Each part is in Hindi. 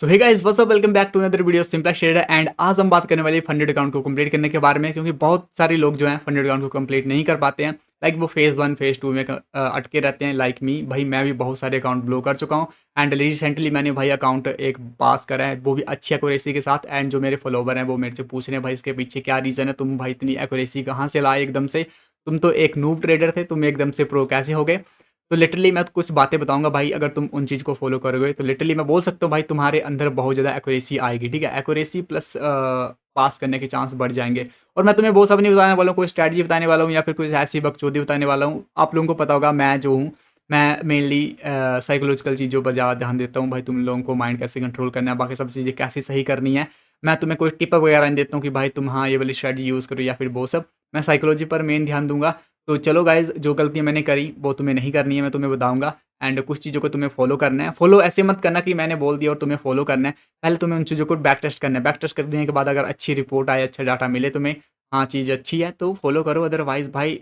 So hey guys what's up, welcome back to another video Simplex Trader. And आज हम बात करने वाले फंडेड अकाउंट को कंप्लीट करने के बारे में, क्योंकि बहुत सारे लोग जो हैं फंडेड अकाउंट को कंप्लीट नहीं कर पाते हैं। लाइक वो फेज़ 1 फेज़ 2 में अटके रहते हैं। लाइक मी भाई, मैं भी बहुत सारे अकाउंट ब्लो कर चुका हूँ। एंड रिसेंटली मैंने भाई अकाउंट एक पास करा है, वो भी अच्छी एक्यूरेसी के साथ। एंड जो मेरे फॉलोवर हैं वो मेरे से पूछ रहे हैं भाई इसके पीछे क्या रीज़न है, तुम भाई इतनी एक्यूरेसी कहाँ से लाए एकदम से, तुम तो एक नूब ट्रेडर थे, तुम एकदम से प्रो कैसे हो गए। तो लिटरली मैं कुछ बातें बताऊंगा भाई, अगर तुम उन चीज़ को फॉलो करोगे तो लिटरली मैं बोल सकता हूँ भाई तुम्हारे अंदर बहुत ज़्यादा एक्यूरेसी आएगी। ठीक है, एक्यूरेसी प्लस पास करने के चांस बढ़ जाएंगे। और मैं तुम्हें वो सब नहीं बताने वाला हूँ, कोई स्ट्रैटेजी बताने वाला हूँ या फिर कुछ ऐसी बकचोदी बताने वाला हूँ। आप लोगों को पता होगा मैं जो हूँ, मैं मेनली साइकोलॉजिकल चीज़ों पर ज़्यादा ध्यान देता हूँ भाई, तुम लोगों को माइंड कैसे कंट्रोल करना है, बाकी सब चीज़ें कैसे सही करनी है। मैं तुम्हें कोई टिप वगैरह नहीं देता हूँ कि भाई तुम हाँ ये वाली स्ट्रैटेजी यूज़ करो या फिर वो सब। मैं साइकोलॉजी पर मेन ध्यान दूंगा। तो चलो गाइज, जो गलतियाँ मैंने करी वो तुम्हें नहीं करनी है, मैं तुम्हें बताऊंगा। एंड कुछ चीज़ों को तुम्हें फॉलो करना है। फॉलो ऐसे मत करना कि मैंने बोल दिया और तुम्हें फॉलो करना है। पहले तुम्हें उन चीज़ों को बैक टेस्ट करना है। बैक टेस्ट करने के बाद अगर अच्छी रिपोर्ट आए, अच्छा डाटा मिले तुम्हें, हाँ चीज़ अच्छी है तो फॉलो करो, अदरवाइज़ भाई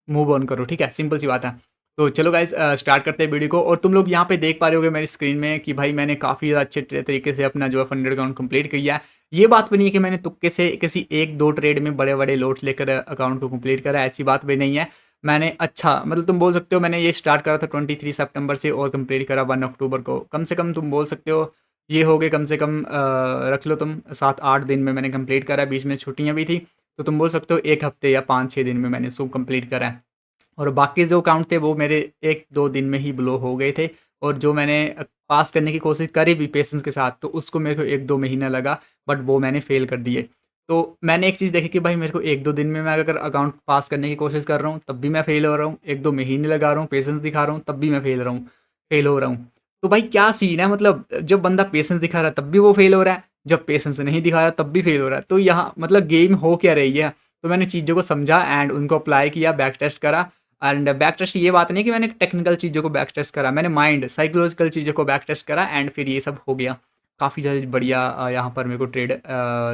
मूव ऑन करो। ठीक है, सिंपल सी बात है। तो चलो गाइज स्टार्ट करते हैं वीडियो को। और तुम लोग यहाँ पे देख पा रहे होगे मेरी स्क्रीन में कि भाई मैंने काफ़ी अच्छे तरीके से अपना जो है फंडेड अकाउंट कंप्लीट किया है। ये बात भी नहीं है कि मैंने तुक्के से किसी एक दो ट्रेड में बड़े बड़े लोट लेकर अकाउंट को कंप्लीट करा, ऐसी बात भी नहीं है। मैंने अच्छा मतलब तुम बोल सकते हो मैंने ये स्टार्ट करा था 23 सितंबर से और कंप्लीट करा 1 अक्टूबर को। कम से कम तुम बोल सकते हो ये हो गए, कम से कम रख लो तुम 7-8 दिन में मैंने कंप्लीट करा। बीच में छुट्टियाँ भी थी, तो तुम बोल सकते हो 1 हफ्ते या 5-6 दिन में मैंने इसको कंप्लीट करा है। और बाकी जो अकाउंट थे वो मेरे 1-2 दिन में ही ब्लो हो गए थे। और जो मैंने पास करने की कोशिश करी भी पेशेंस के साथ, तो उसको मेरे को 1-2 महीना लगा, बट वो मैंने फ़ेल कर दिए। तो मैंने एक चीज़ देखी कि भाई मेरे को 1-2 दिन में मैं अगर अकाउंट पास करने की कोशिश कर रहा हूँ तब भी मैं फ़ेल हो रहा हूँ, 1-2 महीने लगा रहा हूँ, पेशेंस दिखा रहा हूँ तब भी मैं फ़ेल हो रहा हूँ। तो भाई क्या सीन है, मतलब जब बंदा पेशेंस दिखा रहा है तब भी वो फ़ेल हो रहा है, जब पेशेंस नहीं दिखा रहा तब भी फ़ेल हो रहा है। तो यहाँ मतलब गेम हो क्या रही है? तो मैंने चीज़ों को समझा एंड उनको अप्लाई किया, बैक टेस्ट करा। एंड बैक टेस्ट ये बात नहीं कि मैंने टेक्निकल चीज़ों को बैक टेस्ट करा, मैंने माइंड साइकोलॉजिकल चीज़ों को बैक टेस्ट करा एंड फिर ये सब हो गया। काफ़ी ज़्यादा बढ़िया यहाँ पर मेरे को ट्रेड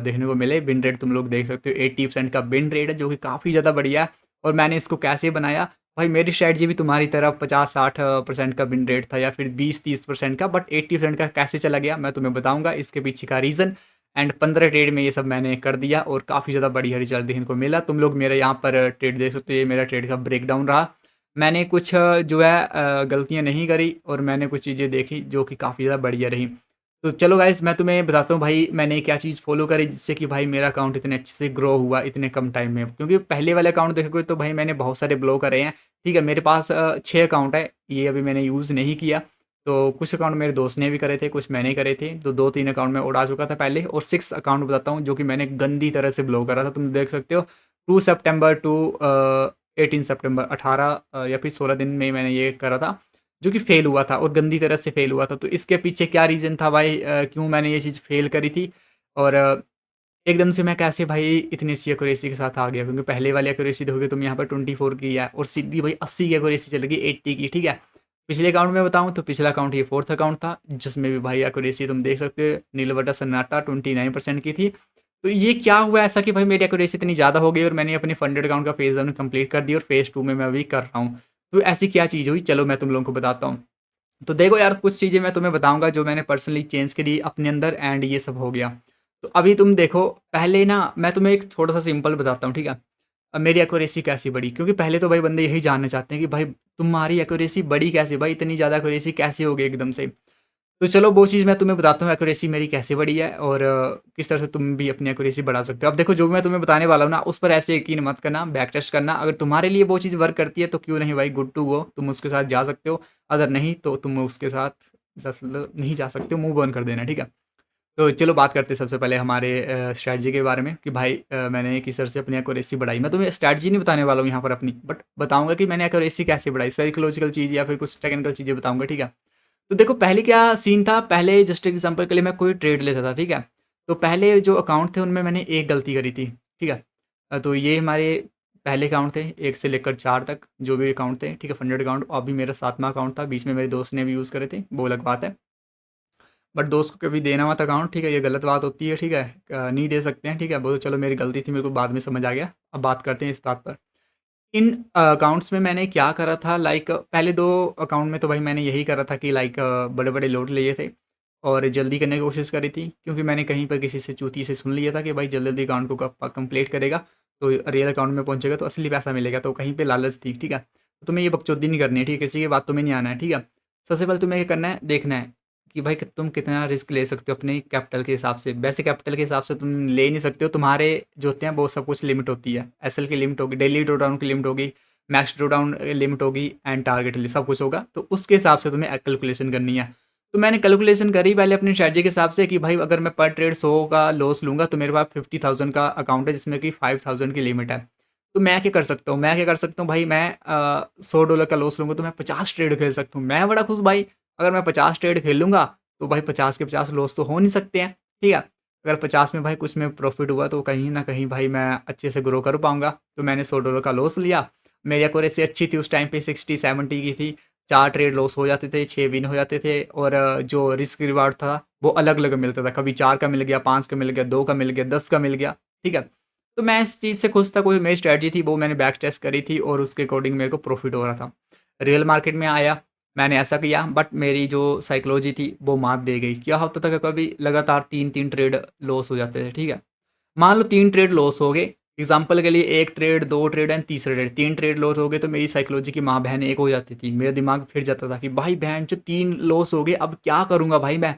देखने को मिले। बिन रेट तुम लोग देख सकते हो 80% का बिन रेट है, जो कि काफ़ी ज़्यादा बढ़िया है। और मैंने इसको कैसे बनाया भाई, मेरी स्ट्रैटेजी भी तुम्हारी तरह 50-60% का बिन रेट था या फिर 20-30% का, बट 80% का कैसे चला गया मैं तुम्हें बताऊंगा इसके पीछे का रीज़न। एंड 15 ट्रेड में ये सब मैंने कर दिया और काफ़ी ज़्यादा बढ़िया रिजल्ट देखने को मिला। तुम लोग मेरे यहाँ पर ट्रेड देख सकते हो, ये मेरा ट्रेड का ब्रेकडाउन रहा। मैंने कुछ जो है गलतियाँ नहीं करी और मैंने कुछ चीज़ें देखी जो कि काफ़ी ज़्यादा बढ़िया रही। तो चलो गाइस, मैं तुम्हें बताता हूँ भाई मैंने क्या चीज़ फ़ॉलो करी जिससे कि भाई मेरा अकाउंट इतने अच्छे से ग्रो हुआ इतने कम टाइम में। क्योंकि पहले वाले अकाउंट देखोगे तो भाई मैंने बहुत सारे ब्लो करे हैं। ठीक है, मेरे पास 6 अकाउंट है, ये अभी मैंने यूज़ नहीं किया। तो कुछ अकाउंट मेरे दोस्त ने भी करे थे, कुछ मैंने करे थे, तो 2-3 अकाउंट मैं उड़ा चुका था पहले। और 6 अकाउंट बताता हूँ जो कि मैंने गंदी तरह से ब्लो करा था। तुम देख सकते हो 2 सितंबर टू 18 सितंबर, 18 या फिर 16 दिन में मैंने ये करा था, जो कि फ़ेल हुआ था और गंदी तरह से फ़ेल हुआ था। तो इसके पीछे क्या रीज़न था भाई, क्यों मैंने ये चीज़ फ़ेल करी थी और एकदम से मैं कैसे भाई इतनी अच्छी एक्यूरेसी के साथ आ गया। क्योंकि पहले वाली एक्यूरेसी देखोगे तुम यहाँ पर 24 की है और सीधी भाई 80 की एक्यूरेसी चलेगी, 80 की। ठीक है, पिछले अकाउंट में बताऊँ तो पिछला अकाउंट ये 4th अकाउंट था, जिसमें भी भाई एक्यूरेसी तुम देख सकते हो नील बटा सन्नाटा 29% की थी। तो ये क्या हुआ ऐसा कि भाई मेरी एक्यूरेसी इतनी ज़्यादा हो गई और मैंने अपने फंडेड अकाउंट का फेज़ 1 कंप्लीट कर दिया और फेज़ 2 में मैं अभी कर रहा हूँ। तो ऐसी क्या चीज़ हुई, चलो मैं तुम लोगों को बताता हूँ। तो देखो यार, कुछ चीज़ें मैं तुम्हें बताऊँगा जो मैंने पर्सनली चेंज करी अपने अंदर एंड ये सब हो गया। तो अभी तुम देखो, पहले ना मैं तुम्हें एक थोड़ा-सा सिंपल बताता हूँ, ठीक है? मेरी एक्यूरेसी कैसी बढ़ी, क्योंकि पहले तो भाई बंदे यही जानना चाहते हैं कि भाई तुम्हारी एक्यूरेसी बढ़ी कैसे? भाई इतनी ज़्यादा एक्यूरेसी कैसे हो गई एकदम से? तो चलो वो चीज़ मैं तुम्हें बताता हूँ एक्यूरेसी मेरी कैसे बढ़ी है और किस तरह से तुम भी अपनी एक्यूरेसी बढ़ा सकते हो। अब देखो, जो भी मैं तुम्हें बताने वाला हूँ ना उस पर ऐसे यकीन मत करना, बैक टेस्ट करना। अगर तुम्हारे लिए वो चीज़ वर्क करती है तो क्यों नहीं भाई, गुड टू गो, तुम उसके साथ जा सकते हो। अगर नहीं तो तुम उसके साथ मतलब नहीं जा सकते हो, मूव ऑन कर देना, ठीक है? तो चलो बात करते हैं सबसे पहले हमारे स्ट्रैटेजी के बारे में कि भाई मैंने किस तरह से अपनी एक्यूरेसी बढ़ाई। मैं तुम्हें स्ट्रैटेजी नहीं बताने वाला हूँ यहाँ पर अपनी, बट बताऊँगा कि मैंने एक्यूरेसी कैसे बढ़ाई, साइकोलॉजिकल चीज़ या फिर कुछ टेक्निकल चीज़ें बताऊँगा, ठीक है? तो देखो पहले क्या सीन था, पहले जस्ट एग्जांपल के लिए मैं कोई ट्रेड लेता था, ठीक है? तो पहले जो अकाउंट थे उनमें मैंने एक गलती करी थी, ठीक है? तो ये हमारे पहले अकाउंट थे 1 से लेकर 4 तक जो भी अकाउंट थे, ठीक है? Funded account. अभी मेरा 7वाँ अकाउंट था, बीच में मेरे दोस्त ने भी यूज़ करे थे, वो अलग बात है। बट दोस्त को कभी देना मत अकाउंट, ठीक है? ये गलत बात होती है, ठीक है? नहीं दे सकते हैं, ठीक है? वो तो चलो मेरी गलती थी, मेरे को बाद में समझ आ गया। अब बात करते हैं इस बात पर। इन अकाउंट्स में मैंने क्या करा था, लाइक पहले 2 अकाउंट में तो भाई मैंने यही करा था कि लाइक बड़े-बड़े लोड लिए थे और जल्दी करने की कोशिश करी थी, क्योंकि मैंने कहीं पर किसी से चूती से सुन लिया था कि भाई जल्दी-जल्दी अकाउंट को कंप्लीट करेगा, तो रियल अकाउंट में पहुँचेगा तो असली पैसा मिलेगा, तो कहीं पे लालच थी, ठीक है? तो तुम्हें ये बकचोदी नहीं करनी है, ठीक है? किसी की बातों में नहीं आना है, ठीक है? सबसे पहले तुम्हें ये करना है, देखना है कि भाई कि तुम कितना रिस्क ले सकते हो अपने कैपिटल के हिसाब से। वैसे कैपिटल के हिसाब से तुम ले नहीं सकते हो, तुम्हारे जो होते हैं वो सब कुछ लिमिट होती है। एसएल की लिमिट होगी, डेली ड्रॉडाउन की लिमिट होगी, मैक्स ड्रॉडाउन लिमिट होगी एंड टारगेट सब कुछ होगा, तो उसके हिसाब से तुम्हें कैलकुलेशन करनी है। तो मैंने कैलकुलेशन करी पहले अपनी स्ट्रैटेजी के हिसाब से कि भाई अगर मैं पर ट्रेड 100 का लॉस लूँगा तो मेरे पास 50,000 का अकाउंट है, जिसमें कि 5,000 की लिमिट है। तो मैं क्या कर सकता हूँ, भाई मैं $100 का लॉस लूँगा तो मैं 50 ट्रेड खेल सकता हूँ। मैं बड़ा खुश भाई, अगर मैं 50 ट्रेड खेल लूँगा तो भाई 50 के 50 लॉस तो हो नहीं सकते हैं, ठीक है? अगर 50 में भाई कुछ में प्रॉफ़िट हुआ तो कहीं न कहीं भाई मैं अच्छे से ग्रो कर पाऊँगा। तो मैंने $100 का लॉस लिया। मेरी एक्यूरेसी अच्छी थी उस टाइम पे, 60-70 की थी। 4 ट्रेड लॉस हो जाते थे, 6 विन हो जाते थे, और जो रिस्क रिवार्ड था वो अलग-अलग मिलता था। कभी 4 का मिल गया, 5 का मिल गया, 2 का मिल गया, 10 का मिल गया, ठीक है? तो मैं इस चीज़ से खुश था, कोई मेरी स्ट्रैटेजी थी वो मैंने बैक टेस्ट करी थी और उसके अकॉर्डिंग मेरे को प्रॉफ़िट हो रहा था। रियल मार्केट में आया, मैंने ऐसा किया, बट मेरी जो साइकोलॉजी थी वो मात दे गई। क्या होता था कि कभी लगातार 3-3 ट्रेड लॉस हो जाते थे, ठीक है? मान लो 3 ट्रेड लॉस हो गए, एग्ज़ाम्पल के लिए 1 ट्रेड, 2 ट्रेड एंड तीसरा ट्रेड, 3 ट्रेड लॉस हो गए तो मेरी साइकोलॉजी की माँ-बहन एक हो जाती थी। मेरा दिमाग फिर जाता था कि भाई बहनचोद 3 लॉस हो गए, अब क्या करूँगा भाई मैं?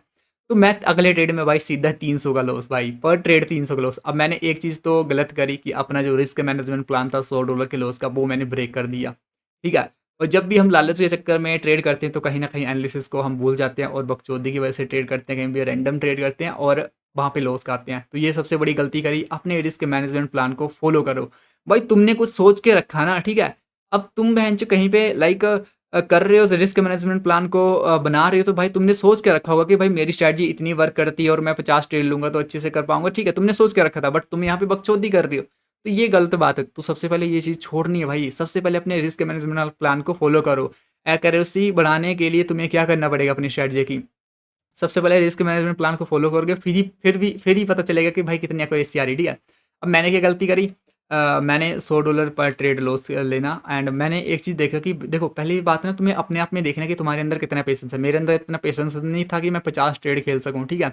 तो मैं अगले ट्रेड में भाई सीधा 300 का लॉस भाई, पर ट्रेड 300 का लॉस। अब मैंने एक चीज़ तो गलत करी कि अपना जो रिस्क मैनेजमेंट प्लान था $100 के लॉस का, वो मैंने ब्रेक कर दिया, ठीक है? और जब भी हम लालच के चक्कर में ट्रेड करते हैं तो कहीं न कहीं एनालिसिस को हम भूल जाते हैं और बकचोदी की वजह से ट्रेड करते हैं, कहीं भी रैंडम ट्रेड करते हैं और वहाँ पे लॉस खाते हैं। तो ये सबसे बड़ी गलती करी, अपने रिस्क मैनेजमेंट प्लान को फ़ॉलो करो। भाई तुमने कुछ सोच के रखा ना, ठीक है? अब तुम बहनचोद कहीं पे लाइक कर रहे हो रिस्क मैनेजमेंट प्लान को बना रहे हो, तो भाई तुमने सोच के रखा होगा कि भाई मेरी स्ट्रैटेजी इतनी वर्क करती है और मैं 50 ट्रेड लूँगा तो अच्छे से कर पाऊँगा, ठीक है? तुमने सोच के रखा था, बट तुम यहाँ पे बकचोदी कर रही हो। तो ये गलत बात है। तो सबसे पहले ये चीज़ छोड़नी है भाई। सबसे पहले अपने रिस्क मैनेजमेंट प्लान को फ़ॉलो करो। एक्यूरेसी बढ़ाने के लिए तुम्हें क्या करना पड़ेगा अपनी स्ट्रैटेजी की? सबसे पहले रिस्क मैनेजमेंट प्लान को फ़ॉलो करोगे, फिर ही पता चलेगा कि भाई कितनी एक्यूरेसी आ रही है, ठीक है? अब मैंने क्या गलती करी, मैंने $100 पर ट्रेड लॉस लेना, एंड मैंने एक चीज़ देखा कि देखो पहली बात ना, तुम्हें अपने आप में देखना है कि तुम्हारे अंदर कितना पेशेंस है। मेरे अंदर इतना पेशेंस नहीं था कि मैं 50 ट्रेड खेल सकूँ, ठीक है?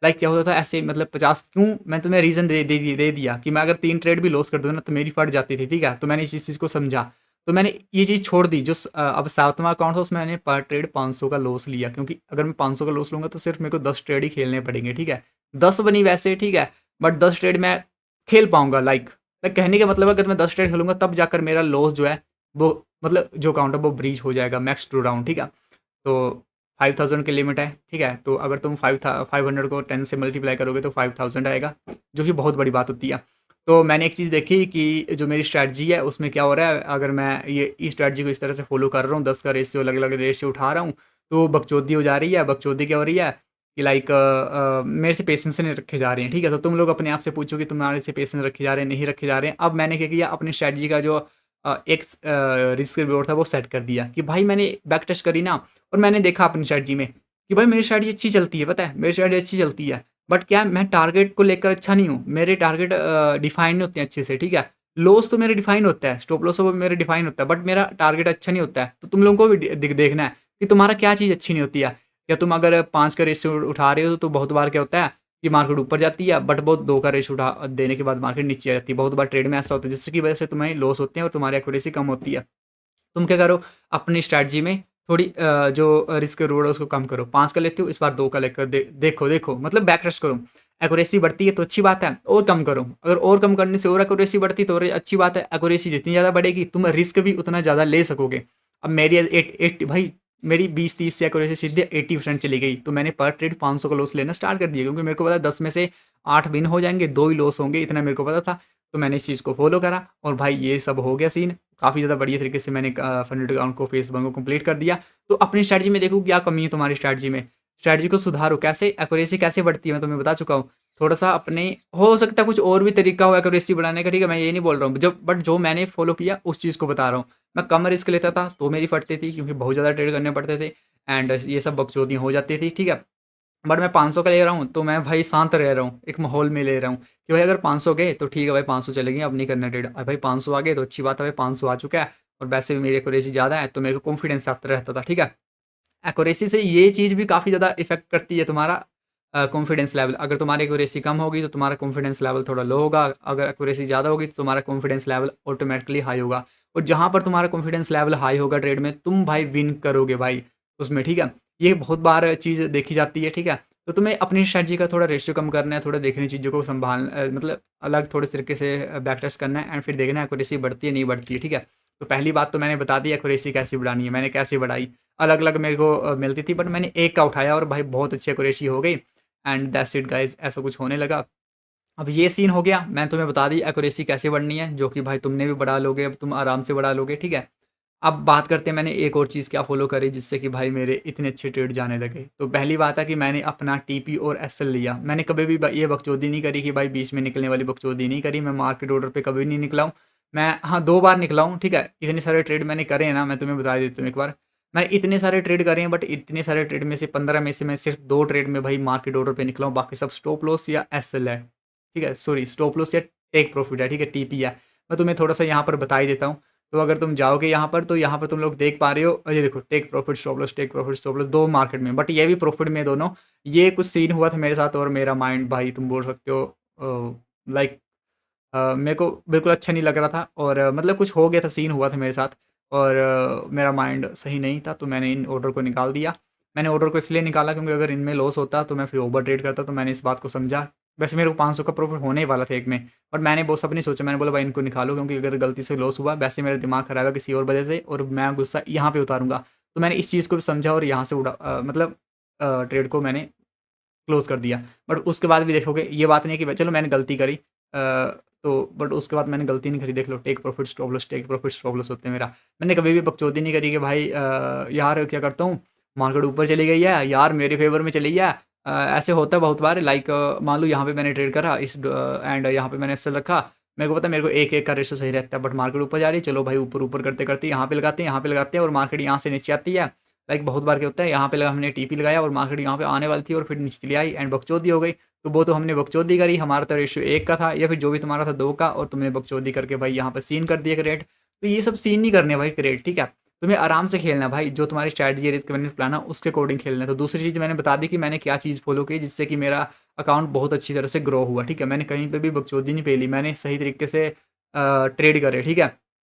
लाइक क्या होता था ऐसे, मतलब 50 क्यों, मैं तुम्हें रीज़न दे दिया कि मैं अगर 3 ट्रेड भी लॉस कर दूँ ना तो मेरी फट जाती थी, ठीक है? तो मैंने इस चीज़ को समझा। तो मैंने ये चीज़ छोड़ दी, अब 7वाँ अकाउंट था उसमें मैंने पर ट्रेड 500 का लॉस लिया, क्योंकि अगर मैं 500 का लॉस लूँगा तो सिर्फ मेरे को 10 ट्रेड ही खेलने पड़ेंगे, ठीक है? 10 बनी वैसे, ठीक है? बट 10 ट्रेड मैं खेल पाऊँगा, लाइक कहने का मतलब है अगर मैं 10 ट्रेड खेलूँगा तब जाकर मेरा लॉस जो है वो, मतलब जो अकाउंट है वो ब्रीच हो जाएगा, मैक्स ड्रॉ डाउन, ठीक है? तो 5000 की लिमिट है, ठीक है? तो अगर तुम 500 को 10 से मल्टीप्लाई करोगे तो 5000 आएगा, जो कि बहुत बड़ी बात होती है। तो मैंने एक चीज़ देखी कि जो मेरी स्ट्रैटेजी है उसमें क्या हो रहा है, अगर मैं ये इस स्ट्रैटेजी को इस तरह से फ़ॉलो कर रहा हूँ, 10 का रेशियो अलग-अलग रेशियो उठा रहा हूँ, तो बकचोदी हो जा रही है। बकचोदी क्या हो रही है कि लाइक मेरे से पेशेंस नहीं रखे जा रहे हैं, ठीक है? तो तुम लोग अपने आप से पूछो कि तुम्हारे से पेशेंस रखे जा रहे हैं, नहीं रखे जा रहे हैं। अब मैंने क्या किया, अपनी स्ट्रैटेजी का जो एक रिस्क रिवॉर्ड था वो सेट कर दिया कि भाई मैंने बैक टेस्ट करी ना, और मैंने देखा अपनी स्ट्रैटेजी में कि भाई मेरी स्ट्रैटेजी अच्छी चलती है, पता है? मेरी स्ट्रैटेजी अच्छी चलती है। बट क्या है, मैं टारगेट को लेकर अच्छा नहीं हूँ। मेरे टारगेट डिफाइन नहीं होते हैं अच्छे से, ठीक है? लॉस तो मेरे डिफाइन होता है, स्टॉप लॉस वो मेरे डिफाइन होता है, बट मेरा टारगेट अच्छा नहीं होता है। तो तुम लोगों को भी देखना है कि तुम्हारा क्या चीज़ अच्छी नहीं होती है। या तुम अगर 5 का रेशियो उठा रहे हो तो बहुत बार क्या होता है कि मार्केट ऊपर जाती है, बट वो 2 का रेशियो उठा देने के बाद मार्केट नीचे आ जाती है। बहुत बार ट्रेड में ऐसा होता है जिसकी वजह से तुम्हें लॉस होते हैं और तुम्हारी एक्यूरेसी कम होती है। तुम क्या करो, अपनी स्ट्रैटेजी में थोड़ी जो रिस्क रिवॉर्ड है उसको कम करो। 5 का लेते हो, इस बार 2 का लेकर देखो, मतलब बैक टेस्ट करो। एक्यूरेसी बढ़ती है तो अच्छी बात है, और कम करो। अगर और कम करने से और एक्यूरेसी बढ़ती है तो और अच्छी बात है। एक्यूरेसी जितनी ज़्यादा बढ़ेगी तुम रिस्क भी उतना ज़्यादा ले सकोगे। अब मेरी एट एट भाई मेरी 20-30 से एक्यूरेसी सीधे 80% चली गई, तो मैंने पर ट्रेड 500 का लॉस लेना स्टार्ट कर दिया, क्योंकि मेरे को पता है 10 में से 8 विन हो जाएँगे, 2 ही लॉस होंगे, इतना मेरे को पता था। तो मैंने इस चीज़ को फ़ॉलो करा और भाई ये सब हो गया सीन। काफ़ी ज़्यादा बढ़िया तरीके से मैंने फंडेड अकाउंट को, फेस 1 को कंप्लीट कर दिया। तो अपनी स्ट्रैटेजी में देखो क्या कमी है तुम्हारी स्ट्रैटेजी में। स्ट्रैटेजी को सुधारो, कैसे एक्यूरेसी कैसे बढ़ती है मैं तुम्हें बता चुका हूँ। थोड़ा-सा अपने, हो सकता है कुछ और भी तरीका हो एक्यूरेसी बढ़ाने का, ठीक है? मैं ये नहीं बोल रहा हूँ। बट जो मैंने फ़ॉलो किया उस चीज़ को बता रहा हूँ। मैं कम रिस्क लेता था तो मेरी फटती थी, क्योंकि बहुत ज़्यादा ट्रेड करने पड़ते थे एंड ये सब बकचोदियाँ हो जाती थी, ठीक है? बट मैं 500 का ले रहा हूँ, तो मैं भाई शांत रह रहा हूँ, एक माहौल में ले रहा हूँ कि भाई अगर 500 गए तो ठीक है भाई, 500 चले गए, अब नहीं करना ट्रेड। भाई 500 आ गए तो अच्छी बात है भाई, 500 आ चुका है और वैसे भी मेरी एक्यूरेसी ज़्यादा है तो मेरे को कॉन्फिडेंस आता रहता था, ठीक है? एक्यूरेसी से ये चीज़ भी काफ़ी ज़्यादा इफ़ेक्ट करती है तुम्हारा कॉन्फिडेंस लेवल। अगर तुम्हारी एक्यूरेसी कम होगी तो तुम्हारा कॉन्फिडेंस लेवल थोड़ा लो होगा, अगर एक्यूरेसी ज़्यादा होगी तो तुम्हारा कॉन्फिडेंस लेवल ऑटोमेटिकली हाई होगा। और जहाँ पर तुम्हारा कॉन्फिडेंस लेवल हाई होगा ट्रेड में, तुम भाई विन करोगे भाई उसमें, ठीक है? ये बहुत बार चीज़ देखी जाती है, ठीक है? तो तुम्हें अपनी स्ट्रैटेजी का थोड़ा रेशियो कम करना है, थोड़ा देखनी चीज़ों को मतलब अलग थोड़े तरीके से बैक टेस्ट करना है एंड फिर देखना है एक्यूरेसी बढ़ती है, नहीं बढ़ती है, ठीक है? तो पहली बात तो मैंने बता दी एक्यूरेसी कैसे बढ़ानी है, मैंने कैसे बढ़ाई। अलग-अलग मेरे को मिलती थी, बट मैंने एक का उठाया और भाई बहुत अच्छी एक्यूरेसी हो गई एंड दैट्स इट गाइज़, ऐसा कुछ होने लगा। अब ये सीन हो गया, मैंने तुम्हें बता दी एक्यूरेसी कैसे बढ़नी है, जो कि भाई तुमने भी बढ़ा लोगे, अब तुम आराम से बढ़ा लोगे, ठीक है? अब बात करते हैं मैंने एक और चीज़ क्या फ़ॉलो करी जिससे कि भाई मेरे इतने अच्छे ट्रेड जाने लगे। तो पहली बात है कि मैंने अपना टीपी और एसएल लिया। मैंने कभी भी ब ये बकचोदी नहीं करी कि भाई बीच में निकलने वाली बकचोदी नहीं करी, मैं मार्केट ऑर्डर पे कभी नहीं निकला हूँ। मैं हाँ, 2 बार निकला हूँ, ठीक है? इतने सारे ट्रेड मैंने करे हैं ना, मैं तुम्हें बता देता हूँ एक बार। मैंने इतने सारे ट्रेड करे हैं, बट इतने सारे ट्रेड में से 15 में से मैं सिर्फ़ 2 ट्रेड में भाई मार्केट ऑर्डर पे निकला हूँ, बाकी सब स्टॉप लॉस या एसएल है। ठीक है? सॉरी, स्टॉप लॉस या टेक प्रॉफिट है, ठीक है? टीपी है। मैं तुम्हें थोड़ा-सा यहाँ पर बता ही देता हूँ। तो अगर तुम जाओगे यहाँ पर, तो यहाँ पर तुम लोग देख पा रहे हो, ये देखो take profit stop loss 2 market में, बट ये भी प्रॉफिट में दोनों। ये कुछ सीन हुआ था मेरे साथ और मेरा माइंड भाई तुम बोल सकते हो लाइक मेरे को बिल्कुल अच्छा नहीं लग रहा था और मतलब कुछ हो गया था, सीन हुआ था मेरे साथ और मेरा माइंड सही नहीं था, तो मैंने इन ऑर्डर को निकाल दिया। मैंने ऑर्डर को इसलिए निकाला क्योंकि अगर इनमें लॉस होता तो मैं फिर ओवर ट्रेड करता, तो मैंने इस बात को समझा। वैसे मेरे को 500 का प्रॉफिट होने ही वाला था एक में, बट मैंने वो सब नहीं सोचा, मैंने बोला भाई इनको निकालो क्योंकि अगर गलती से लॉस हुआ, वैसे मेरा दिमाग खराब है किसी और वजह से और मैं गुस्सा यहाँ पे उतारूँगा। तो मैंने इस चीज़ को भी समझा और यहाँ से मतलब ट्रेड को मैंने क्लोज़ कर दिया। बट उसके बाद भी देखोगे ये बात नहीं है कि चलो मैंने गलती करी तो बट उसके बाद मैंने गलती नहीं करी, देख लो टेक प्रॉफिट स्टॉप लॉस होते हैं मेरा। मैंने कभी भी बकचोदी नहीं करी कि भाई यार क्या करता हूँ, मार्केट ऊपर चली गई है, यार मेरे फ़ेवर में चली है। ऐसे होता है बहुत बार, लाइक मान लो यहाँ पे मैंने ट्रेड करा एंड यहाँ पे मैंने एसएल रखा। मेरे को पता है मेरे को 1-1 का रेशियो सही रहता है, बट मार्केट ऊपर जा रही है, चलो भाई ऊपर-ऊपर करते-करते यहाँ पे लगाते हैं और मार्केट यहाँ से नीचे आती है। लाइक बहुत बार क्या होता है, यहाँ पे लगा हमने टीपी लगाया और मार्केट यहाँ पे आने वाली थी और फिर नीचे चली आई एंड बकचोदी हो गई। तो वो तो हमने बकचोदी करी, हमारा तो रेशियो 1 का था या फिर जो भी तुम्हारा था 2 का, और तुमने बकचोदी करके भाई यहाँ पे सीन कर दिया क्रिएट। तो ये सब सीन नहीं करने भाई क्रिएट, ठीक है? तुम्हें आराम से खेलना है भाई, जो तुम्हारी स्ट्रैटेजी है, रिस्क मैनेजमेंट प्लान है, उसके अकॉर्डिंग खेलना है। तो दूसरी चीज़ मैंने बता दी कि मैंने क्या चीज़ फ़ॉलो की जिससे कि मेरा अकाउंट बहुत अच्छी तरह से ग्रो हुआ, ठीक है? मैंने कहीं पे भी बकचोदी नहीं पेली, मैंने सही तरीके से ट्रेड करे, ठीक है?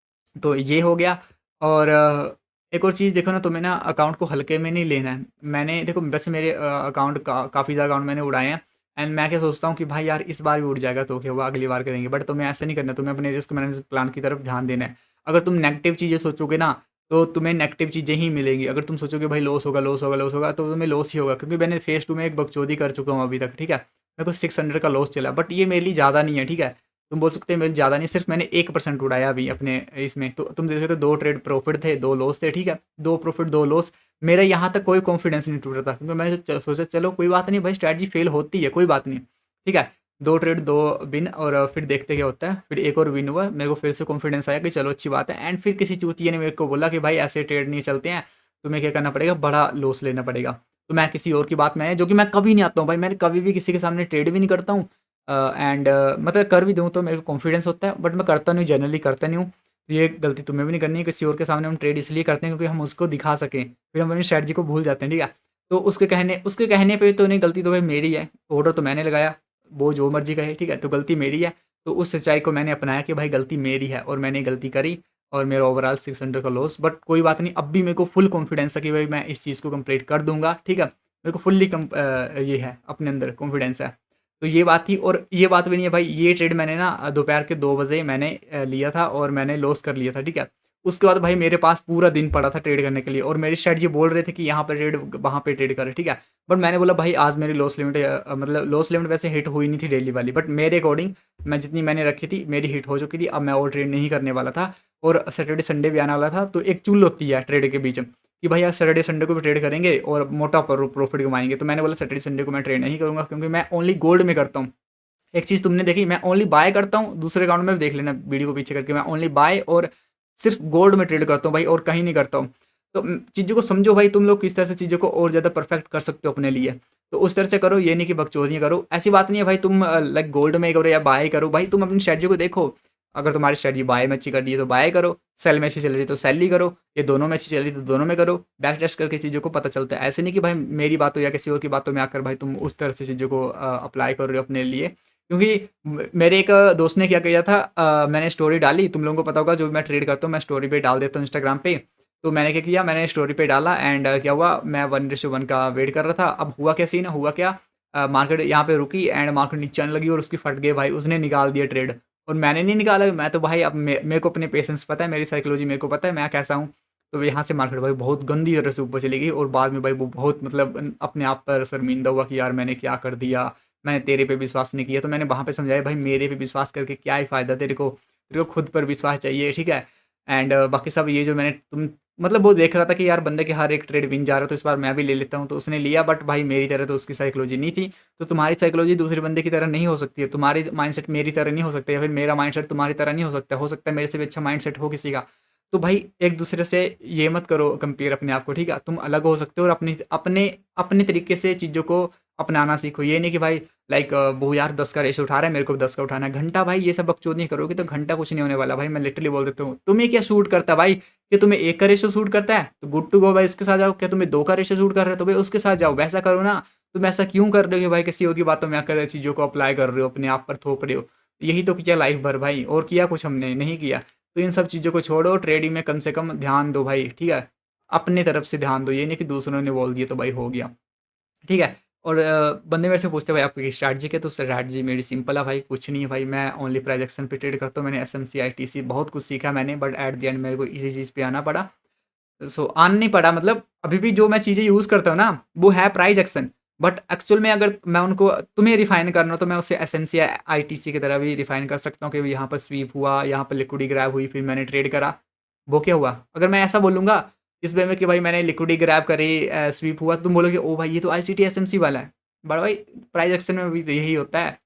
तो ये हो गया और एक और चीज़ देखो ना, तुम्हें ना अकाउंट को हल्के में नहीं लेना है। मैंने देखो वैसे मेरे अकाउंट काफ़ी ज़्यादा अकाउंट मैंने उड़ाए हैं एंड मैं क्या सोचता हूँ कि भाई यार इस बार भी उड़ जाएगा तो क्या हुआ, अगली बार करेंगे। बट तुम्हें ऐसा नहीं करना, तुम्हें अपने रिस्क मैनेजमेंट प्लान की तरफ ध्यान देना है। अगर तुम नेगेटिव चीज़ें सोचोगे ना, तो तुम्हें नेगेटिव चीज़ें ही मिलेंगी। अगर तुम सोचोगे भाई लॉस होगा, तो तुम्हें लॉस ही होगा, क्योंकि मैंने फेज़ 2 में एक बकचोदी कर चुका हूँ अभी तक, ठीक है? मेरे को 600 का लॉस चला, बट ये मेरे लिए ज़्यादा नहीं है, ठीक है? तुम बोल सकते हो मेरे ज़्यादा नहीं, सिर्फ मैंने 1% उड़ाया अभी अपने इसमें। तो तुम देख सकते हो 2 ट्रेड प्रॉफिट थे, 2 लॉस थे, ठीक है? 2 प्रॉफिट 2 लॉस। मेरा यहाँ तक कोई कॉन्फिडेंस नहीं टूटा था, क्योंकि मैंने सोचा चलो कोई बात नहीं भाई, स्ट्रैटेजी फेल होती है, कोई बात नहीं, ठीक है? 2 ट्रेड 2 विन और फिर देखते क्या होता है। फिर एक और विन हुआ, मेरे को फिर से कॉन्फिडेंस आया कि चलो अच्छी बात है एंड फिर किसी चूतिए ने मेरे को बोला कि भाई ऐसे ट्रेड नहीं चलते हैं, तुम्हें क्या करना पड़ेगा, बड़ा लॉस लेना पड़ेगा। तो मैं किसी और की बात में आया, जो कि मैं कभी नहीं आता हूँ भाई, मैंने कभी भी किसी के सामने ट्रेड भी नहीं करता हूँ एंड मतलब कर भी दूँ तो मेरे को कॉन्फिडेंस होता है, बट मैं करता नहीं हूँ, जनरली करता नहीं हूँ। तो ये गलती तुम्हें भी नहीं करनी है, किसी और के सामने हम ट्रेड इसलिए करते हैं क्योंकि हम उसको दिखा सकें, फिर हम अपनी स्ट्रैटेजी को भूल जाते हैं, ठीक है? तो उसके कहने पे तो नहीं, गलती तो भाई मेरी है, ऑर्डर तो मैंने लगाया, वो जो मर्ज़ी कहे, ठीक है? तो गलती मेरी है। तो उस सच्चाई को मैंने अपनाया कि भाई गलती मेरी है और मैंने गलती करी और मेरा ओवरऑल 600 का लॉस, बट कोई बात नहीं, अब भी मेरे को फुल कॉन्फिडेंस है कि भाई मैं इस चीज़ को कंप्लीट कर दूँगा, ठीक है? मेरे को फुल्ली ये है, अपने अंदर कॉन्फिडेंस है। तो ये बात थी और ये बात भी नहीं है भाई, ये ट्रेड मैंने ना दोपहर के 2 बजे मैंने लिया था और मैंने लॉस कर लिया था, ठीक है? उसके बाद भाई मेरे पास पूरा दिन पड़ा था ट्रेड करने के लिए और मेरी स्ट्रैटेजी बोल रहे थे कि यहाँ पे ट्रेड, वहाँ पे ट्रेड करें, ठीक है? बट मैंने बोला भाई आज मेरी लॉस लिमिट मतलब लॉस लिमिट वैसे हिट हुई नहीं थी डेली वाली, बट मेरे अकॉर्डिंग मैं जितनी मैंने रखी थी मेरी हिट हो चुकी थी। अब मैं और ट्रेड नहीं करने वाला था और सैटरडे संडे भी आने वाला था, तो एक चुल होती है ट्रेड के बीच कि भाई यार सैटरडे संडे को भी ट्रेड करेंगे और मोटा प्रॉफिट कमाएंगे। तो मैंने बोला सैटरडे संडे को मैं ट्रेड नहीं करूँगा, क्योंकि मैं ओनली गोल्ड में करता हूँ। एक चीज़ तुमने देखी, मैं ओनली बाय करता हूँ, दूसरे अकाउंट में भी देख लेना वीडियो को पीछे करके, मैं ओनली बाय और सिर्फ गोल्ड में ट्रेड करता हूँ भाई, और कहीं नहीं करता हूँ। तो चीज़ों को समझो भाई, तुम लोग किस तरह से चीज़ों को और ज़्यादा परफेक्ट कर सकते हो अपने लिए। तो उस तरह से करो, ये नहीं कि बकचोदियाँ करो। ऐसी बात नहीं है भाई तुम लाइक गोल्ड में करो या बाय करो, भाई तुम अपनी स्ट्रैटेजी को देखो। अगर तुम्हारी स्ट्रैटेजी बाय में अच्छी कर रही है तो बाय करो, सेल में अच्छी चल रही है तो सेल ही करो, ये दोनों में अच्छी चल रही है तो दोनों में करो। बैक टेस्ट करके चीज़ों को पता चलता है। ऐसे नहीं कि भाई मेरी बातों या किसी और की बातों में आकर भाई तुम उस तरह से चीज़ों को अप्लाई कर रहे हो अपने लिए। क्योंकि मेरे एक दोस्त ने क्या किया था, मैंने स्टोरी डाली, तुम लोगों को पता होगा जो मैं ट्रेड करता हूँ मैं स्टोरी पे डाल देता हूँ इंस्टाग्राम पे। तो मैंने क्या किया, मैंने स्टोरी पे डाला एंड क्या हुआ, मैं 1:1 का वेट कर रहा था। अब हुआ क्या सीन, हुआ क्या, मार्केट यहाँ पे रुकी एंड मार्केट नीचे आने लगी और उसकी फट गई भाई, उसने निकाल दिया ट्रेड और मैंने नहीं निकाला। मैं तो भाई अब मेरे को अपने पेशेंस पता है, मेरी साइकोलॉजी मेरे को पता है मैं कैसा हूँ। तो यहाँ से मार्केट भाई बहुत गंदी तरह से ऊपर चली गई और बाद में भाई वो बहुत मतलब अपने आप पर शर्मिंदा हुआ कि यार मैंने क्या कर दिया, मैंने तेरे पे विश्वास नहीं किया। तो मैंने वहाँ पे समझाया भाई मेरे पे विश्वास करके क्या ही फ़ायदा, तेरे को खुद पर विश्वास चाहिए, ठीक है। एंड बाकी सब ये जो मैंने तुम मतलब वो देख रहा था कि यार बंदे के हर एक ट्रेड विन जा रहा है तो इस बार मैं भी ले लेता हूँ, तो उसने लिया। बट भाई मेरी तरह तो उसकी साइकोलॉजी नहीं थी। तो तुम्हारी साइकोलॉजी दूसरे बंदे की तरह नहीं हो सकती है, तुम्हारी माइंडसेट मेरी तरह नहीं हो सकता, या फिर मेरा माइंडसेट तुम्हारी तरह नहीं हो सकता है मेरे से भी अच्छा माइंडसेट हो किसी का। तो भाई एक दूसरे से ये मत करो कंपेयर अपने आप को, ठीक है। तुम अलग हो सकते हो और अपनी अपने अपने तरीके से चीज़ों को अपनाना सीखो। ये नहीं कि भाई लाइक वो यार 10 का रेशो उठा रहा है मेरे को भी 10 का उठाना है, घंटा भाई ये सब बकचोदी करोगे तो घंटा कुछ नहीं होने वाला भाई। मैं लिटरली बोल देता हूँ, तुम्हें क्या सूट करता है भाई, कि तुम्हें 1 का रेशो सूट करता है तो गुड टू गो भाई उसके साथ जाओ। क्या तुम्हें 2 का रेशो सूट कर रहा है तो भाई उसके साथ जाओ, वैसा करो ना। तुम ऐसा क्यों कर रहे हो कि भाई किसी और की बातों में आकर चीज़ों को अप्लाई कर रहे हो, अपने आप पर थोप रहे हो। यही तो किया लाइफ भर भाई, और किया कुछ हमने नहीं किया। तो इन सब चीज़ों को छोड़ो, ट्रेडिंग में कम से कम ध्यान दो भाई, ठीक है। अपनी तरफ से ध्यान दो, ये नहीं कि दूसरों ने बोल दिया तो भाई हो गया, ठीक है। और बंदे मेरे से पूछते हैं भाई आपकी स्ट्रैटेजी क्या है? तो स्ट्रैटेजी मेरी सिंपल है भाई, कुछ नहीं है भाई, मैं ओनली प्राइस एक्शन पे ट्रेड करता हूँ। मैंने एसएमसी आईटीसी बहुत कुछ सीखा मैंने, बट एट द एंड मेरे को इसी चीज़ पे आना पड़ा। सो आन नहीं पड़ा, मतलब अभी भी जो मैं चीज़ें यूज़ करता हूँ ना वो है प्राइस एक्शन। बट एक्चुअल में अगर मैं उनको तुम्हें रिफाइन करना हो तो मैं उसे S M C I T C की तरह भी रिफाइन कर सकता हूँ कि यहाँ पर स्वीप हुआ, यहाँ पर लिक्विडी ग्रैब हुई, फिर मैंने ट्रेड करा, वो क्या हुआ। अगर मैं ऐसा बोलूँगा इस वे में कि भाई मैंने लिक्विडी ग्रैब करी, स्वीप हुआ, तो तुम बोलोगे ओ भाई ये तो I C T S M C वाला है। बट भाई प्राइस एक्शन में भी तो यही होता है,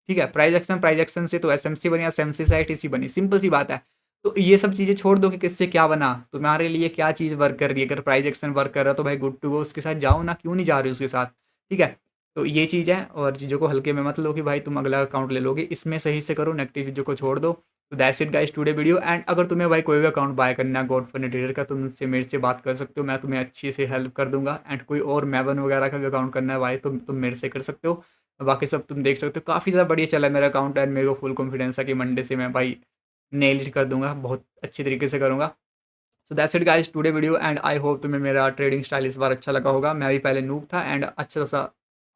ठीक है। प्राइज एक्शन से तो एसएमसी बनी, एसएमसी से आईटीसी बनी, सिंपल सी बात है। तो ये सब चीज़ें छोड़ दो कि किससे क्या बना, तुम्हारे लिए क्या चीज़ वर्क कर रही है। अगर प्राइज एक्शन वर्क कर रहा है तो भाई गुड टू गो, उसके साथ जाओ ना, क्यों नहीं जा रहे हो उसके साथ, ठीक है। तो ये चीज़ है, और चीज़ों को हल्के में मत लो कि भाई तुम अगला अकाउंट ले लोगे, इसमें सही से करो, नेगेटिव चीज़ों को छोड़ दो। तो that's it guys today video. And अगर तुम्हें भाई कोई भी अकाउंट बाय करना है गॉड फनी ट्रेडर का, तुम मुझसे मेरे से बात कर सकते हो, मैं तुम्हें अच्छी से हेल्प कर दूंगा। एंड कोई और मैवन वगैरह का भी अकाउंट करना है भाई तो तुम मेरे से कर सकते हो। बाकी सब तुम देख सकते हो, काफ़ी ज़्यादा बढ़िया चला है मेरा अकाउंट एंड मेरे को फुल कॉन्फिडेंस है कि मंडे से मैं भाई नेल इट कर दूंगा, बहुत अच्छी तरीके से करूँगा। So that's it guys today video, and I hope तुम्हें मेरा ट्रेडिंग स्टाइल इस बार अच्छा लगा होगा। मैं भी पहले नूब था एंड अच्छा सा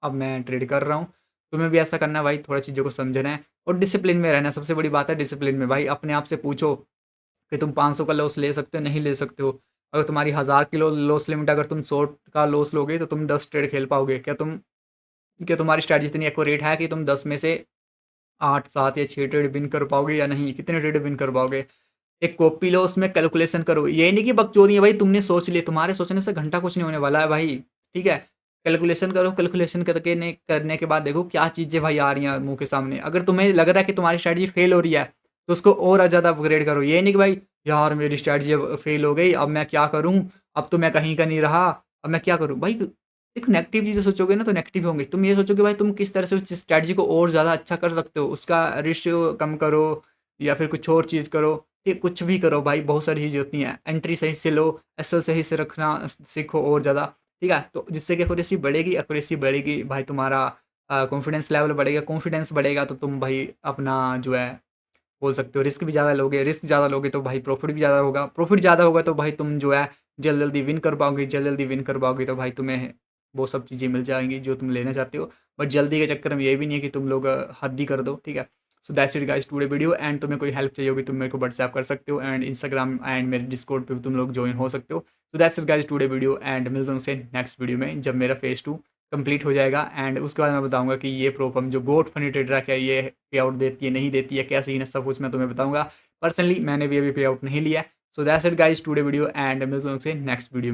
अब मैं ट्रेड कर रहा हूँ। तुम्हें भी ऐसा करना है भाई, थोड़ा चीज़ों को समझना है और डिसिप्लिन में रहना। सबसे बड़ी बात है डिसिप्लिन में भाई। अपने आप से पूछो कि तुम 500 का लॉस ले सकते हो, नहीं ले सकते हो। अगर तुम्हारी 1000 की लॉस लिमिट, अगर तुम 100 का लॉस लोगे तो तुम 10 ट्रेड खेल पाओगे क्या? क्या तुम्हारी स्ट्रैटेजी इतनी एक्यूरेट है कि तुम 10 में से 8, 7 या 6 ट्रेड विन कर पाओगे या नहीं? कितने ट्रेड विन कर पाओगे? एक कॉपी लो, उसमें कैलकुलेशन करो। ये नहीं कि बकचोदी है भाई, तुमने सोच लिया, तुम्हारे सोचने से घंटा कुछ नहीं होने वाला है भाई, ठीक है। कैलकुलेशन करो, कैलकुलेशन करके ने करने के बाद देखो क्या चीज़ें भाई आ रही हैं मुँह के सामने। अगर तुम्हें लग रहा है कि तुम्हारी स्ट्रैटेजी फेल हो रही है, तो उसको और ज़्यादा अपग्रेड करो। ये नहीं कि भाई यार मेरी स्ट्रैटेजी अब फेल हो गई, अब मैं क्या करूँ? अब तो मैं कहीं का नहीं रहा, अब मैं क्या करूँ? भाई देखो नेगेटिव चीज़ें सोचोगे ना तो नेगेटिव होंगे। तुम ये सोचो कि भाई तुम किस तरह से उस स्ट्रैटेजी को और ज़्यादा अच्छा कर सकते हो, उसका रेशियो कम करो या फिर कुछ और चीज़ करो। ये कुछ भी करो भाई, बहुत सारी चीज़ें होती हैं। एंट्री सही से लो, एसएल सही से रखना सीखो और ज़्यादा, ठीक है। तो जिससे कि एक्यूरेसी बढ़ेगी भाई, तुम्हारा कॉन्फिडेंस लेवल बढ़ेगा, कॉन्फिडेंस बढ़ेगा तो तुम भाई अपना जो है बोल सकते हो रिस्क भी ज़्यादा लोगे, रिस्क ज़्यादा लोगे तो भाई प्रॉफिट भी ज़्यादा होगा, प्रॉफिट ज़्यादा होगा तो भाई तुम जो है जल्दी विन कर पाओगे, जल्दी विन कर पाओगे तो भाई तुम्हें वो सब चीज़ें मिल जाएंगी जो तुम लेना चाहते हो। बट जल्दी के चक्कर में ये भी नहीं है कि तुम लोग हद ही कर दो, ठीक है। So that's it guys today video. And तुम्हें कोई हेल्प चाहिए होगी तुम मेरे को व्हाट्सएप कर सकते हो, एंड इंस्टाग्राम एंड मेरे डिस्कॉर्ड पे भी तुम लोग ज्वाइन हो सकते हो। So that's it guys today video, and मिलता हूँ उनसे नेक्स्ट वीडियो में जब मेरा फेज़ 2 कंप्लीट हो जाएगा। एंड उसके बाद मैं बताऊंगा कि ये प्रोफर्म जो गोट फनी ट्रेडर है क्या ये पे आउट देती है, नहीं देती है, क्या सीन है, सब कुछ मैं तुम्हें बताऊंगा। पर्सनली मैंने भी अभी पे आउट नहीं लिया। So that's it guys today video, and मिलते हैं नेक्स्ट वीडियो में।